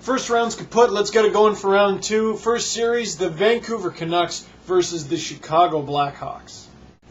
First round's kaput. Let's get it going for round 2. First series, the Vancouver Canucks versus the Chicago Blackhawks.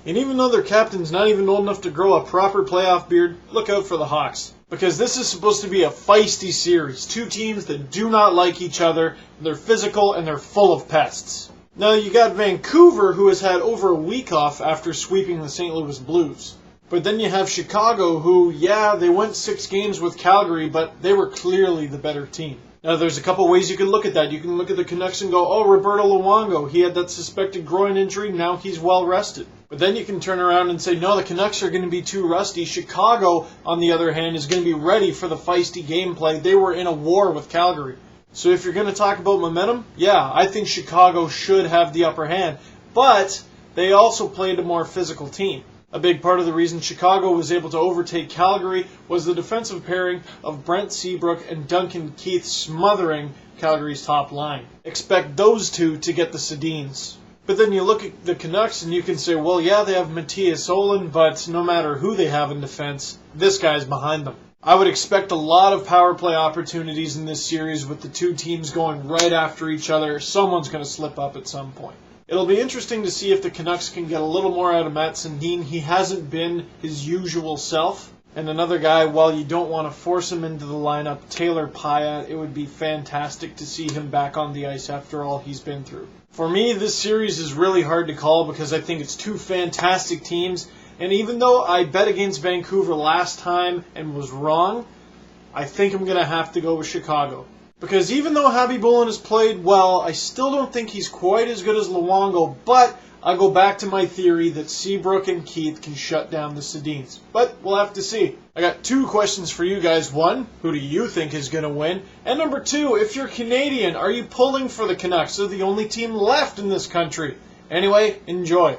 And even though their captain's not even old enough to grow a proper playoff beard, look out for the Hawks. Because this is supposed to be a feisty series. Two teams that do not like each other. They're physical and they're full of pests. Now you got Vancouver, who has had over a week off after sweeping the St. Louis Blues. But then you have Chicago, who, yeah, they went 6 games with Calgary, but they were clearly the better team. Now, there's a couple ways you can look at that. You can look at the Canucks and go, oh, Roberto Luongo, he had that suspected groin injury, now he's well rested. But then you can turn around and say, no, the Canucks are going to be too rusty. Chicago, on the other hand, is going to be ready for the feisty gameplay. They were in a war with Calgary. So if you're going to talk about momentum, yeah, I think Chicago should have the upper hand. But they also played a more physical team. A big part of the reason Chicago was able to overtake Calgary was the defensive pairing of Brent Seabrook and Duncan Keith smothering Calgary's top line. Expect those two to get the Sedins. But then you look at the Canucks and you can say, well, yeah, they have Matthias Olin, but no matter who they have in defense, this guy's behind them. I would expect a lot of power play opportunities in this series with the two teams going right after each other. Someone's going to slip up at some point. It'll be interesting to see if the Canucks can get a little more out of Matt Sundin. He hasn't been his usual self. And another guy, while you don't want to force him into the lineup, Taylor Pyatt, it would be fantastic to see him back on the ice after all he's been through. For me, this series is really hard to call because I think it's two fantastic teams. And even though I bet against Vancouver last time and was wrong, I think I'm going to have to go with Chicago. Because even though Khabibulin has played well, I still don't think he's quite as good as Luongo, but I go back to my theory that Seabrook and Keith can shut down the Sedins. But we'll have to see. I got 2 questions for you guys. 1, who do you think is going to win? And number 2, if you're Canadian, are you pulling for the Canucks? They're the only team left in this country. Anyway, enjoy.